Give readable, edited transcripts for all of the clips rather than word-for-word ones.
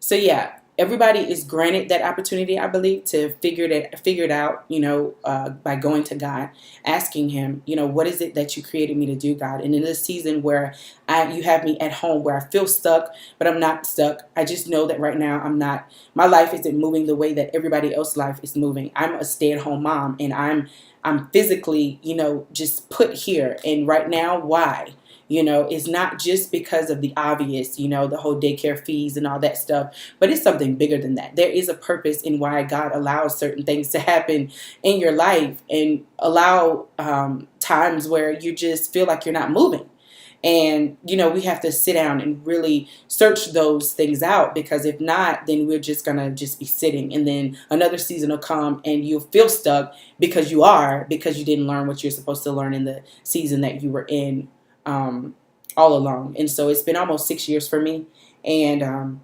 So yeah, everybody is granted that opportunity, I believe, to figure it out. By going to God, asking Him, what is it that you created me to do, God? And in this season where you have me at home, where I feel stuck, but I'm not stuck. I just know that right now I'm not. My life isn't moving the way that everybody else's life is moving. I'm a stay-at-home mom, and I'm physically, just put here. And right now, why? It's not just because of the obvious, the whole daycare fees and all that stuff, but it's something bigger than that. There is a purpose in why God allows certain things to happen in your life and allow times where you just feel like you're not moving. And, we have to sit down and really search those things out, because if not, then we're just going to just be sitting. And then another season will come and you'll feel stuck because you didn't learn what you're supposed to learn in the season that you were in all along. And so it's been almost 6 years for me. And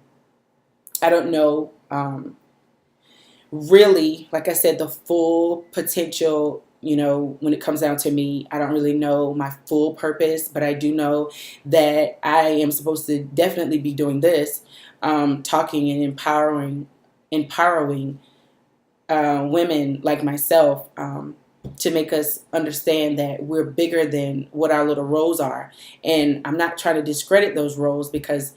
I don't know really, like I said, the full potential. When it comes down to me, I don't really know my full purpose, but I do know that I am supposed to definitely be doing this, talking and empowering women like myself, to make us understand that we're bigger than what our little roles are. And I'm not trying to discredit those roles, because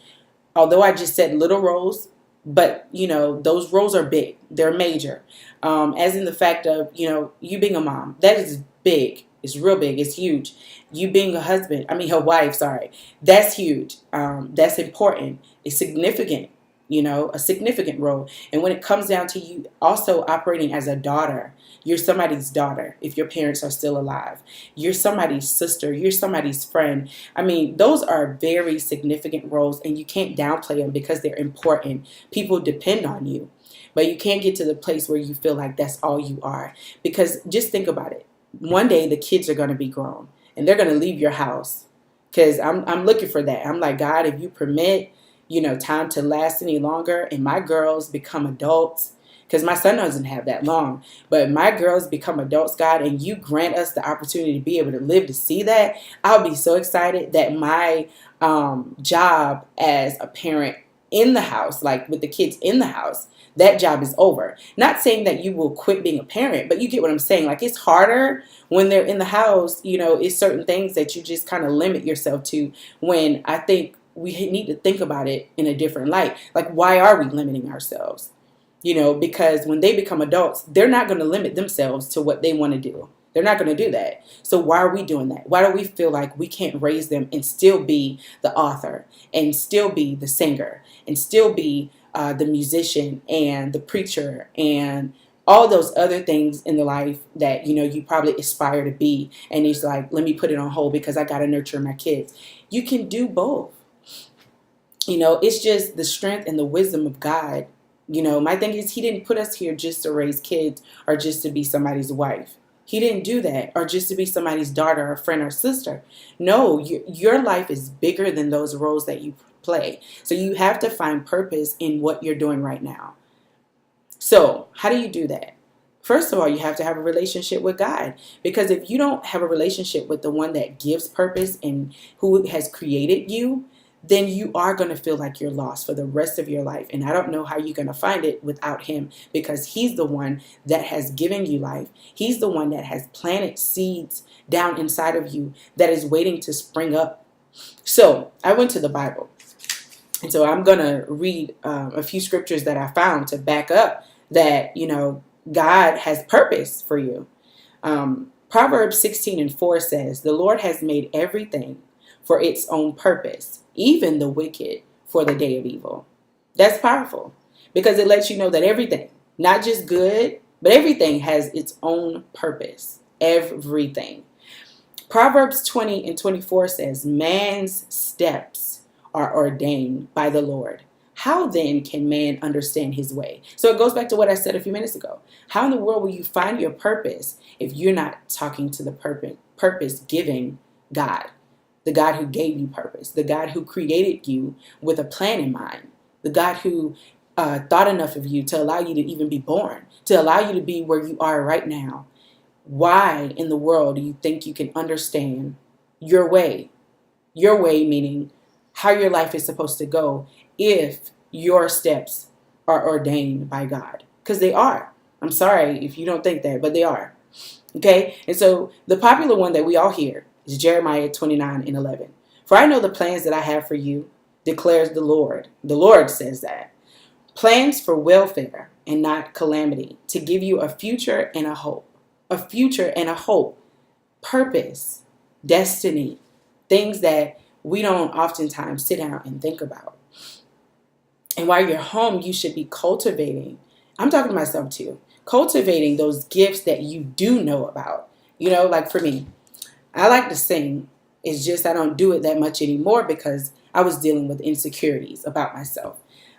although I just said little roles, but those roles are big. They're major. As in the fact of, you being a mom, that is big. It's real big. It's huge. You being a wife, sorry. That's huge. That's important. It's significant, a significant role. And when it comes down to you also operating as a daughter, you're somebody's daughter if your parents are still alive. You're somebody's sister. You're somebody's friend. Those are very significant roles, and you can't downplay them because they're important. People depend on you. But you can't get to the place where you feel like that's all you are. Because just think about it. One day the kids are going to be grown and they're going to leave your house. Because I'm looking for that. I'm like, God, if you permit, time to last any longer and my girls become adults, because my son doesn't have that long, but my girls become adults, God, and you grant us the opportunity to be able to live to see that, I'll be so excited that my job as a parent in the house, like with the kids in the house, that job is over. Not saying that you will quit being a parent, but you get what I'm saying. Like, it's harder when they're in the house, it's certain things that you just kind of limit yourself to, when I think we need to think about it in a different light. Like, why are we limiting ourselves? Because when they become adults, they're not going to limit themselves to what they want to do. They're not going to do that. So why are we doing that? Why do we feel like we can't raise them and still be the author, and still be the singer, and still be the musician and the preacher and all those other things in the life that, you probably aspire to be. And it's like, let me put it on hold because I got to nurture my kids. You can do both. It's just the strength and the wisdom of God. My thing is, He didn't put us here just to raise kids or just to be somebody's wife. He didn't do that, or just to be somebody's daughter or friend or sister. No, your life is bigger than those roles that you play. So you have to find purpose in what you're doing right now. So how do you do that? First of all, you have to have a relationship with God, because if you don't have a relationship with the one that gives purpose and who has created you, then you are going to feel like you're lost for the rest of your life. And I don't know how you're going to find it without Him, because He's the one that has given you life. He's the one that has planted seeds down inside of you that is waiting to spring up. So I went to the Bible. And so I'm going to read a few scriptures that I found to back up that, God has purpose for you. Proverbs 16:4 says, "The Lord has made everything for its own purpose, even the wicked for the day of evil." That's powerful, because it lets you know that everything, not just good, but everything has its own purpose. Everything. Proverbs 20:24 says, "Man's steps are ordained by the Lord. How then can man understand his way?" So it goes back to what I said a few minutes ago. How in the world will you find your purpose if you're not talking to the purpose giving God? The God who gave you purpose, the God who created you with a plan in mind, the God who thought enough of you to allow you to even be born, to allow you to be where you are right now. Why in the world do you think you can understand your way? Your way meaning how your life is supposed to go, if your steps are ordained by God. Because they are. I'm sorry if you don't think that, but they are. Okay? And so the popular one that we all hear is Jeremiah 29:11. For I know the plans that I have for you, declares the Lord. The Lord says that. Plans for welfare and not calamity, to give you a future and a hope. A future and a hope. Purpose, destiny, things that we don't oftentimes sit down and think about. And while you're home, you should be cultivating. I'm talking to myself too. Cultivating those gifts that you do know about. Like for me, I like to sing. It's just I don't do it that much anymore because I was dealing with insecurities about myself.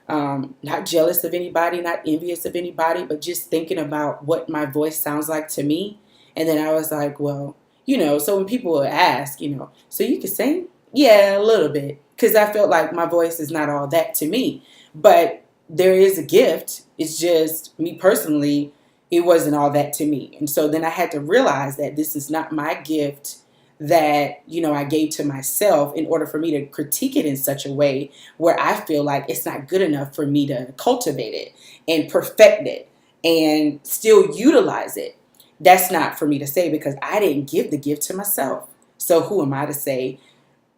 Not jealous of anybody, not envious of anybody, but just thinking about what my voice sounds like to me. And then I was like, well, so when people would ask, so you can sing? Yeah, a little bit. Because I felt like my voice is not all that to me. But there is a gift. It's just me personally, it wasn't all that to me. And so then I had to realize that this is not my gift that, I gave to myself in order for me to critique it in such a way where I feel like it's not good enough for me to cultivate it and perfect it and still utilize it. That's not for me to say because I didn't give the gift to myself. So who am I to say,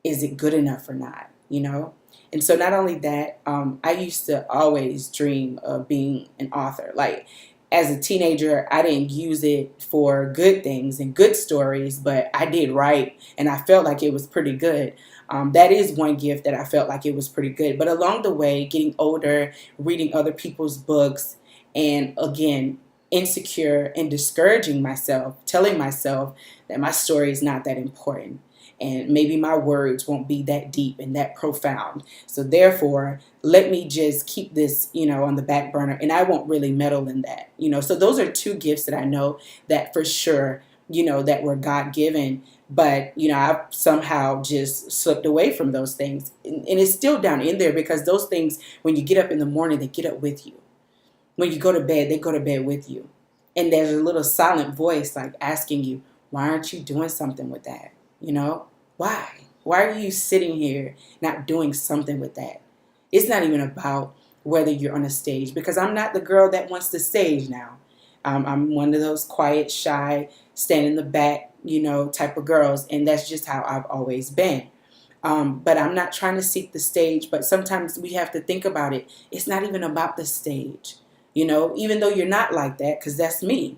is it good enough or not, And so not only that, I used to always dream of being an author. Like as a teenager, I didn't use it for good things and good stories, but I did write and I felt like it was pretty good. That is one gift that I felt like it was pretty good. But along the way, getting older, reading other people's books, and again, insecure and discouraging myself, telling myself that my story is not that important. And maybe my words won't be that deep and that profound. So therefore, let me just keep this, on the back burner and I won't really meddle in that, So those are two gifts that I know that for sure, that were God-given. But, I've somehow just slipped away from those things. And it's still down in there because those things, when you get up in the morning, they get up with you. When you go to bed, they go to bed with you. And there's a little silent voice like asking you, why aren't you doing something with that? Why? Why are you sitting here not doing something with that? It's not even about whether you're on a stage because I'm not the girl that wants the stage now. I'm one of those quiet, shy, stand in the back, type of girls. And that's just how I've always been. But I'm not trying to seek the stage. But sometimes we have to think about it. It's not even about the stage, even though you're not like that because that's me.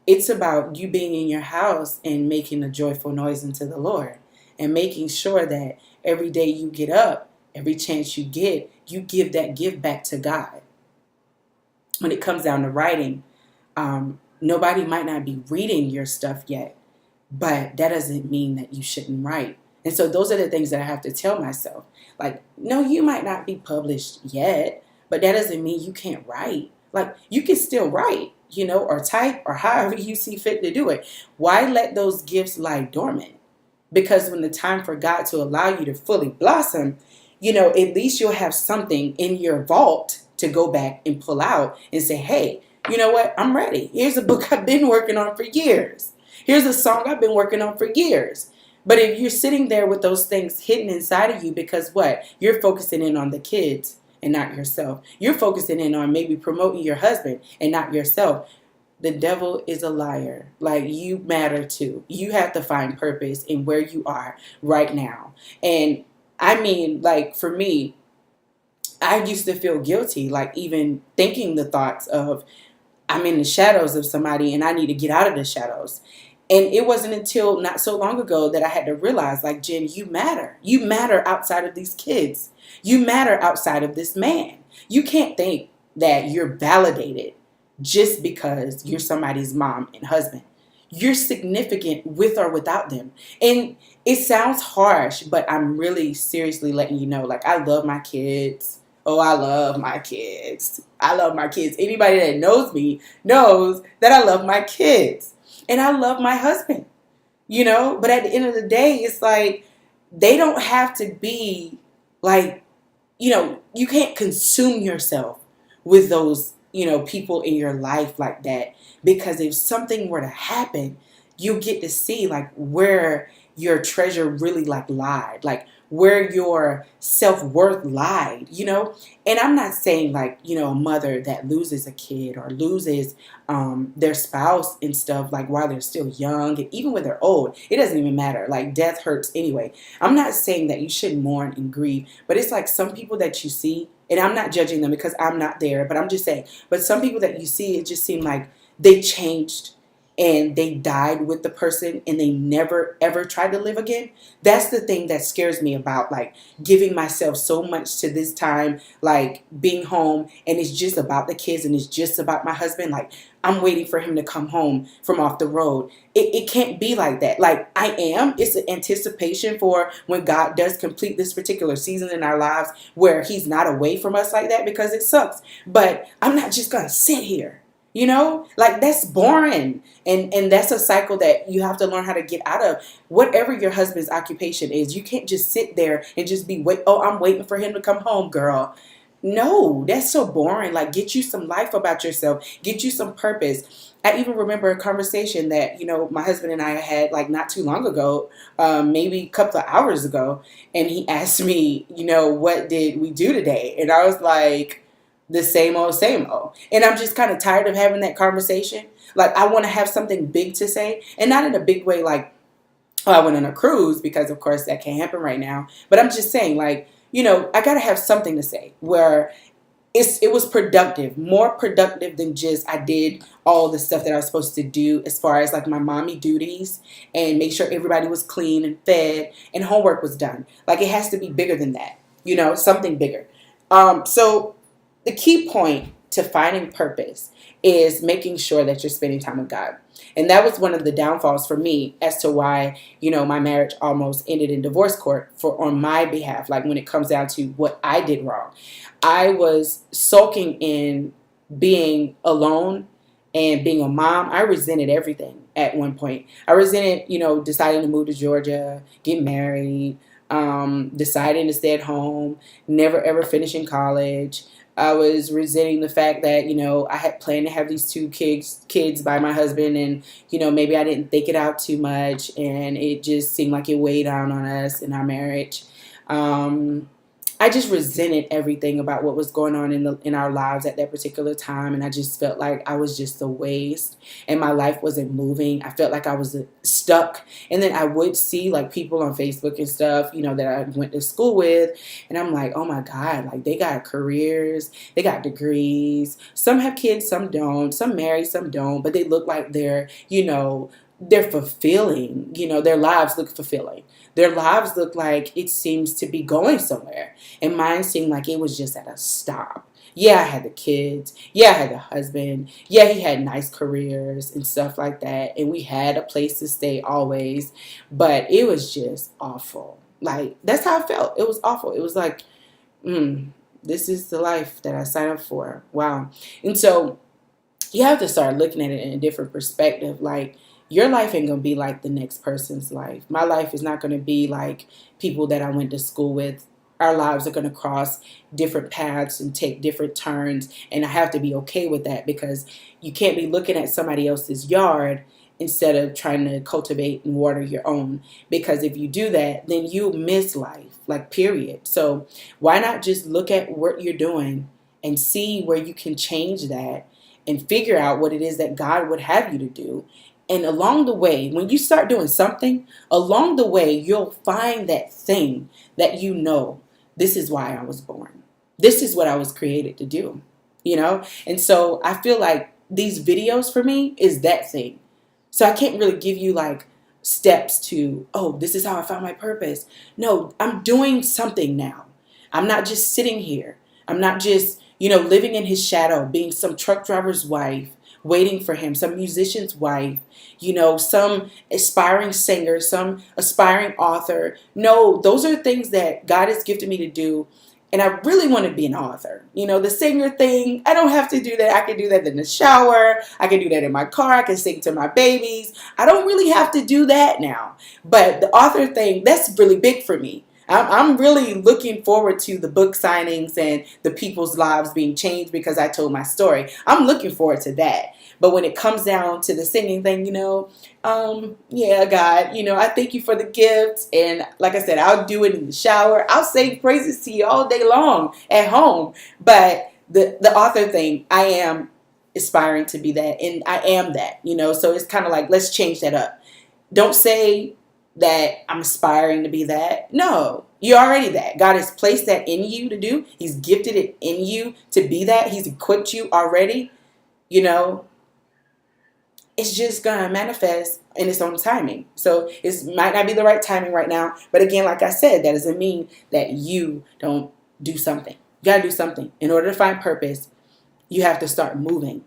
It's about you being in your house and making a joyful noise unto the Lord and making sure that every day you get up, every chance you get, you give that gift back to God. When it comes down to writing, nobody might not be reading your stuff yet, but that doesn't mean that you shouldn't write. And so those are the things that I have to tell myself. Like, no, you might not be published yet, but that doesn't mean you can't write. Like, you can still write, or type or however you see fit to do it. Why let those gifts lie dormant? Because when the time for God to allow you to fully blossom, at least you'll have something in your vault to go back and pull out and say, hey, you know what? I'm ready. Here's a book I've been working on for years. Here's a song I've been working on for years. But if you're sitting there with those things hidden inside of you because what? You're focusing in on the kids and not yourself. You're focusing in on maybe promoting your husband and not yourself. The devil is a liar. Like, you matter too. You have to find purpose in where you are right now. And I mean, like, for me, I used to feel guilty, like even thinking the thoughts of I'm in the shadows of somebody and I need to get out of the shadows. And it wasn't until not so long ago that I had to realize, like, Jen, you matter. You matter outside of these kids. You matter outside of this man. You can't think that you're validated just because you're somebody's mom and husband. You're significant with or without them. And it sounds harsh, but I'm really seriously letting you know, like, I love my kids. Oh, I love my kids. I love my kids. Anybody that knows me knows that I love my kids. And I love my husband, But at the end of the day, it's like, they don't have to be like, you can't consume yourself with those, people in your life like that. Because if something were to happen, you get to see like where your treasure really like lied. Like where your self-worth lied, And I'm not saying like, a mother that loses a kid or loses their spouse and stuff like while they're still young, and even when they're old, it doesn't even matter. Like death hurts anyway. I'm not saying that you shouldn't mourn and grieve, but it's like some people that you see, and I'm not judging them because I'm not there, but I'm just saying, but some people that you see, it just seemed like they changed and they died with the person and they never ever tried to live again. That's the thing that scares me about like giving myself so much to this time, like being home and it's just about the kids and it's just about my husband. Like I'm waiting for him to come home from off the road. It can't be like that. Like it's an anticipation for when God does complete this particular season in our lives where he's not away from us like that, because it sucks. But I'm not just going to sit here. Like that's boring. And that's a cycle that you have to learn how to get out of. Whatever your husband's occupation is, you can't just sit there and just I'm waiting for him to come home, girl. No, that's so boring. Like get you some life about yourself. Get you some purpose. I even remember a conversation that, my husband and I had like not too long ago, maybe a couple of hours ago. And he asked me, what did we do today? And I was like, the same old, same old. And I'm just kind of tired of having that conversation. Like, I want to have something big to say, and not in a big way like, oh, I went on a cruise, because of course that can't happen right now. But I'm just saying, like, I got to have something to say where it was productive, more productive than just I did all the stuff that I was supposed to do as far as like my mommy duties and make sure everybody was clean and fed and homework was done. Like, it has to be bigger than that, something bigger. So the key point to finding purpose is making sure that you're spending time with God. And that was one of the downfalls for me as to why, my marriage almost ended in divorce court on my behalf. Like when it comes down to what I did wrong, I was sulking in being alone and being a mom. I resented everything at one point. I resented, deciding to move to Georgia, get married, deciding to stay at home, never ever finishing college. I was resenting the fact that, I had planned to have these two kids by my husband, and, maybe I didn't think it out too much, and it just seemed like it weighed down on us in our marriage. I just resented everything about what was going on in our lives at that particular time, and I just felt like I was just a waste, and my life wasn't moving. I felt like I was stuck, and then I would see like people on Facebook and stuff, that I went to school with, and I'm like, oh my God, like they got careers, they got degrees, some have kids, some don't, some married, some don't, but they look like they're fulfilling, their lives look fulfilling. Their lives look like it seems to be going somewhere. And mine seemed like it was just at a stop. Yeah, I had the kids. Yeah, I had the husband. Yeah, he had nice careers and stuff like that. And we had a place to stay always. But it was just awful. Like, that's how I felt. It was awful. It was like, this is the life that I signed up for. Wow. And so you have to start looking at it in a different perspective. Like, your life ain't going to be like the next person's life. My life is not going to be like people that I went to school with. Our lives are going to cross different paths and take different turns. And I have to be okay with that, because you can't be looking at somebody else's yard instead of trying to cultivate and water your own. Because if you do that, then you miss life, like period. So why not just look at what you're doing and see where you can change that and figure out what it is that God would have you to do. And along the way, when you start doing something, along the way, you'll find that thing that this is why I was born. This is what I was created to do, And so I feel like these videos for me is that thing. So I can't really give you like steps to, oh, this is how I found my purpose. No, I'm doing something now. I'm not just sitting here. I'm not just, living in his shadow, being some truck driver's wife, waiting for him, some musician's wife, some aspiring singer, some aspiring author. No, those are things that God has gifted me to do. And I really want to be an author. The singer thing, I don't have to do that. I can do that in the shower. I can do that in my car. I can sing to my babies. I don't really have to do that now. But the author thing, that's really big for me. I'm really looking forward to the book signings and the people's lives being changed because I told my story. I'm looking forward to that. But when it comes down to the singing thing, yeah, God, I thank you for the gifts. And like I said, I'll do it in the shower. I'll sing praises to you all day long at home. But the author thing, I am aspiring to be that. And I am that, so it's kind of like, let's change that up. Don't say that I'm aspiring to be that. No, you're already that. God has placed that in you to do. He's gifted it in you to be that. He's equipped you already. It's just going to manifest in its own timing. So it might not be the right timing right now. But again, like I said, that doesn't mean that you don't do something. You got to do something. In order to find purpose, you have to start moving.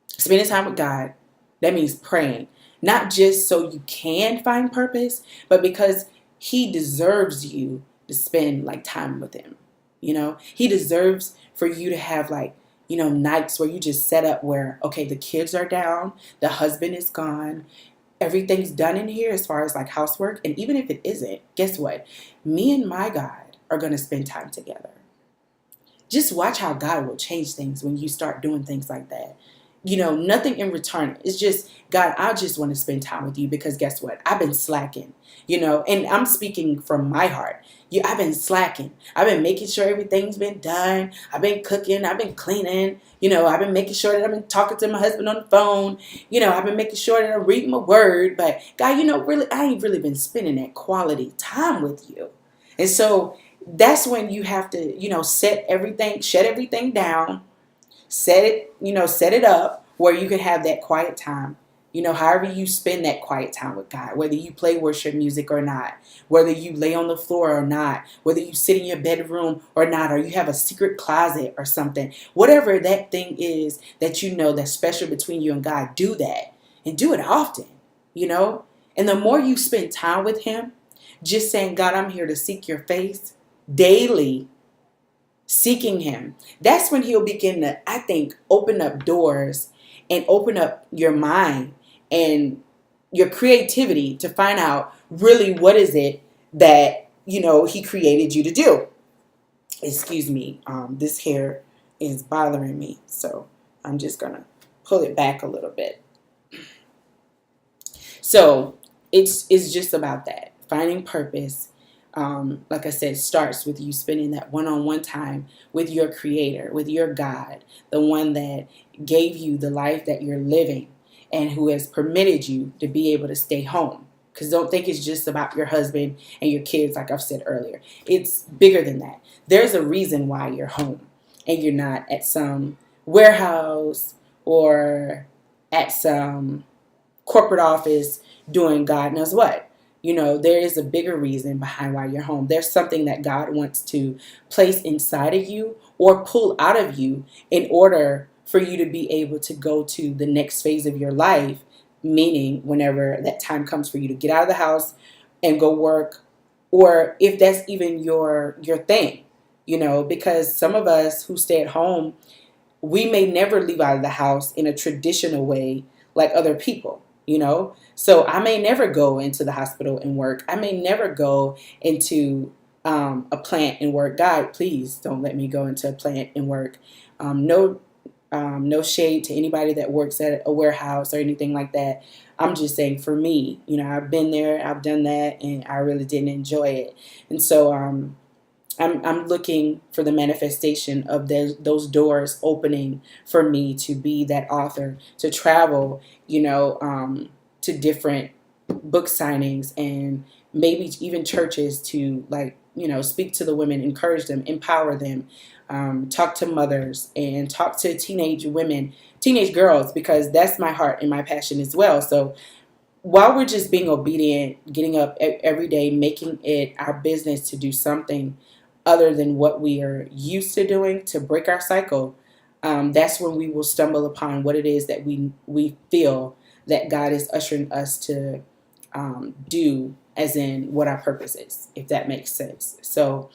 Spending time with God, that means praying. Not just so you can find purpose, but because he deserves you to spend like time with him. He deserves for you to have nights where you just set up where, okay, the kids are down, the husband is gone, everything's done in here as far as like housework. And even if it isn't, guess what? Me and my God are going to spend time together. Just watch how God will change things when you start doing things like that. Nothing in return. It's just, God, I just want to spend time with you because guess what? I've been slacking, and I'm speaking from my heart. I've been slacking. I've been making sure everything's been done. I've been cooking. I've been cleaning. I've been making sure that I've been talking to my husband on the phone. I've been making sure that I'm reading my word. But God, really, I ain't really been spending that quality time with you. And so that's when you have to, shut everything down. Set it up where you can have that quiet time. However you spend that quiet time with God, whether you play worship music or not, whether you lay on the floor or not, whether you sit in your bedroom or not, or you have a secret closet or something, whatever that thing is that that's special between you and God, do that and do it often, and the more you spend time with him, just saying, God, I'm here to seek your face daily, seeking him, that's when he'll begin to, I think, open up doors and open up your mind and your creativity to find out really what is it that, he created you to do. Excuse me. This hair is bothering me, so I'm just going to pull it back a little bit. So it's just about that, finding purpose. Like I said, starts with you spending that one-on-one time with your creator, with your God, the one that gave you the life that you're living and who has permitted you to be able to stay home. Because don't think it's just about your husband and your kids, like I've said earlier. It's bigger than that. There's a reason why you're home and you're not at some warehouse or at some corporate office doing God knows what. There is a bigger reason behind why you're home. There's something that God wants to place inside of you or pull out of you in order for you to be able to go to the next phase of your life, meaning whenever that time comes for you to get out of the house and go work, or if that's even your thing, because some of us who stay at home, we may never leave out of the house in a traditional way like other people. So I may never go into the hospital and work. I may never go into a plant and work. God, please don't let me go into a plant and work. No shade to anybody that works at a warehouse or anything like that. I'm just saying for me, I've been there, I've done that, and I really didn't enjoy it. And so I'm looking for the manifestation of those doors opening for me to be that author, to travel, to different book signings and maybe even churches to speak to the women, encourage them, empower them, talk to mothers and talk to teenage women, teenage girls, because that's my heart and my passion as well. So while we're just being obedient, getting up every day, making it our business to do something other than what we are used to doing to break our cycle, that's when we will stumble upon what it is that we feel that God is ushering us to do, as in what our purpose is, if that makes sense. So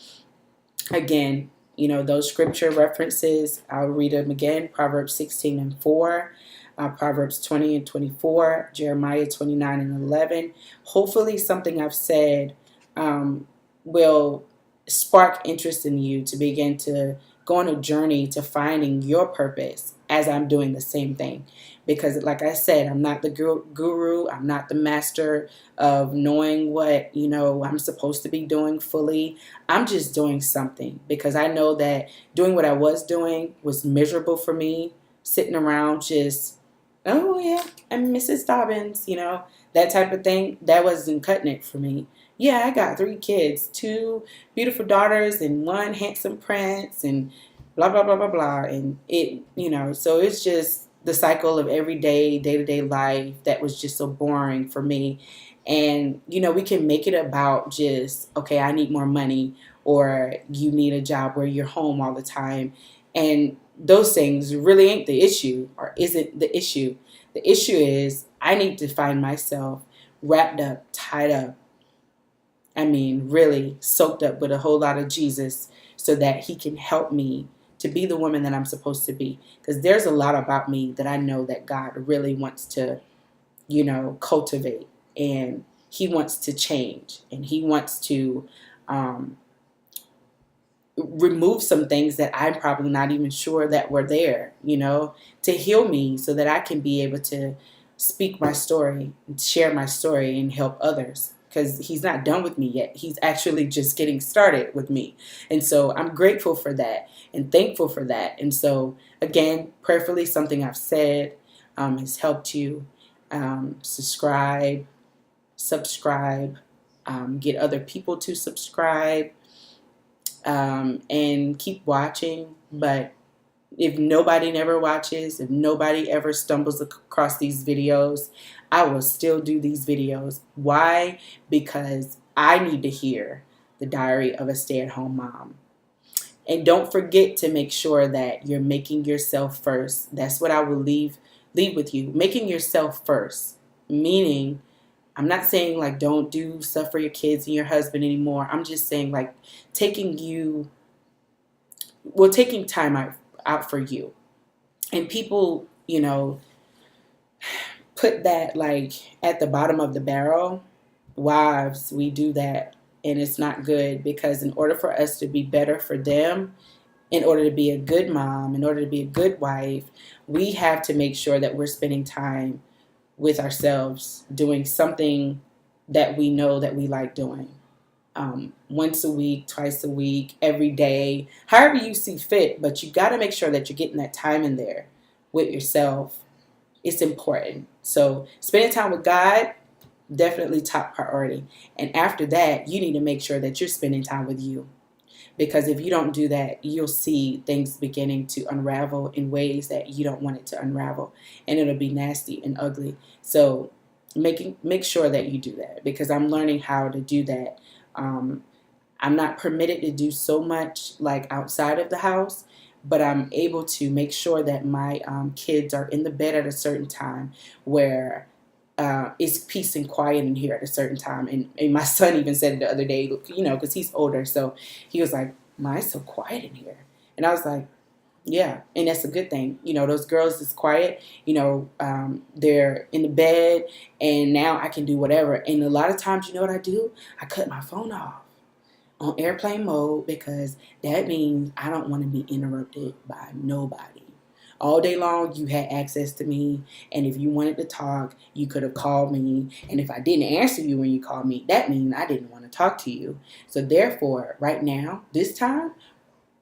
again, those scripture references, I'll read them again. Proverbs 16:4, Proverbs 20:24, Jeremiah 29:11. Hopefully something I've said will spark interest in you to begin to go on a journey to finding your purpose as I'm doing the same thing. Because, like I said, I'm not the guru, I'm not the master of knowing what, I'm supposed to be doing fully. I'm just doing something because I know that doing what I was doing was miserable for me, sitting around just, oh, yeah, I'm Mrs. Dobbins, that type of thing. That wasn't cutting it for me. Yeah, I got 3 kids, 2 beautiful daughters and 1 handsome prince, and blah, blah, blah, blah, blah. And so it's just the cycle of everyday, day to day life that was just so boring for me. And, we can make it about just, okay, I need more money, or you need a job where you're home all the time. And those things really ain't the issue, or isn't the issue. The issue is I need to find myself wrapped up, tied up, really soaked up with a whole lot of Jesus so that he can help me to be the woman that I'm supposed to be. Because there's a lot about me that I know that God really wants to, cultivate, and he wants to change, and he wants to remove some things that I'm probably not even sure that were there, to heal me so that I can be able to speak my story, share my story, and help others. Because he's not done with me yet. He's actually just getting started with me. And so I'm grateful for that and thankful for that. And so, again, prayerfully, something I've said has helped you. Subscribe, get other people to subscribe, and keep watching. But if nobody never watches, if nobody ever stumbles across these videos, I will still do these videos. Why? Because I need to hear the diary of a stay-at-home mom. And don't forget to make sure that you're making yourself first. That's what I will leave with you. Making yourself first. Meaning, I'm not saying like don't do stuff for your kids and your husband anymore. I'm just saying like taking time out for you. And people, put that like at the bottom of the barrel. Wives, we do that, and it's not good, because in order for us to be better for them, in order to be a good mom, in order to be a good wife, we have to make sure that we're spending time with ourselves, doing something that we know that we like doing. Once a week, twice a week, every day, however you see fit. But you got to make sure that you're getting that time in there with yourself. It's important. So spending time with God, definitely top priority. And after that, you need to make sure that you're spending time with you. Because if you don't do that, you'll see things beginning to unravel in ways that you don't want it to unravel. And it'll be nasty and ugly. So make sure that you do that, because I'm learning how to do that. I'm not permitted to do so much like outside of the house, but I'm able to make sure that my kids are in the bed at a certain time where it's peace and quiet in here at a certain time. And my son even said it the other day, because he's older. So he was like, "Ma, it's so quiet in here." And I was like, yeah, and that's a good thing. Those girls is quiet, they're in the bed, and now I can do whatever. And a lot of times, you know what I do? I cut my phone off on airplane mode, because that means I don't want to be interrupted by nobody. All day long, you had access to me, and if you wanted to talk, you could have called me. And if I didn't answer you when you called me, that means I didn't want to talk to you. So therefore, right now, this time,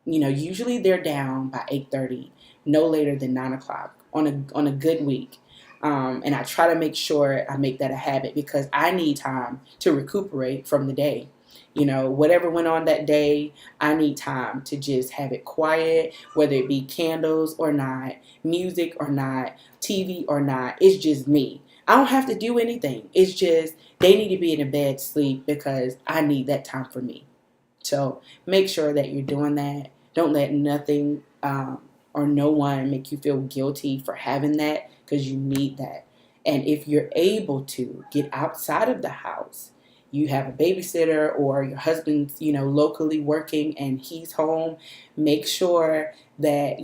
usually they're down by 8:30, no later than 9 o'clock on a good week. And I try to make sure I make that a habit, because I need time to recuperate from the day. Whatever went on that day, I need time to just have it quiet, whether it be candles or not, music or not, TV or not. It's just me. I don't have to do anything. It's just they need to be in a bed sleep, because I need that time for me. So make sure that you're doing that. Don't let nothing or no one make you feel guilty for having that, because you need that. And if you're able to get outside of the house, you have a babysitter, or your husband's, locally working and he's home, make sure that,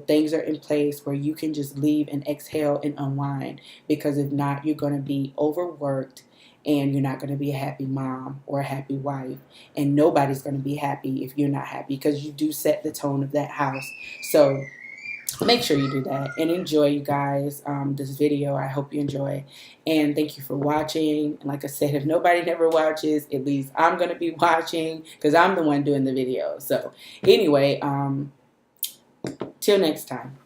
things are in place where you can just leave and exhale and unwind. Because if not, you're going to be overworked and you're not going to be a happy mom or a happy wife, and nobody's going to be happy if you're not happy, because you do set the tone of that house. So make sure you do that, and enjoy, you guys, this video. I hope you enjoy, and thank you for watching. And like I said, if nobody never watches, at least I'm going to be watching, because I'm the one doing the video. So anyway, till next time.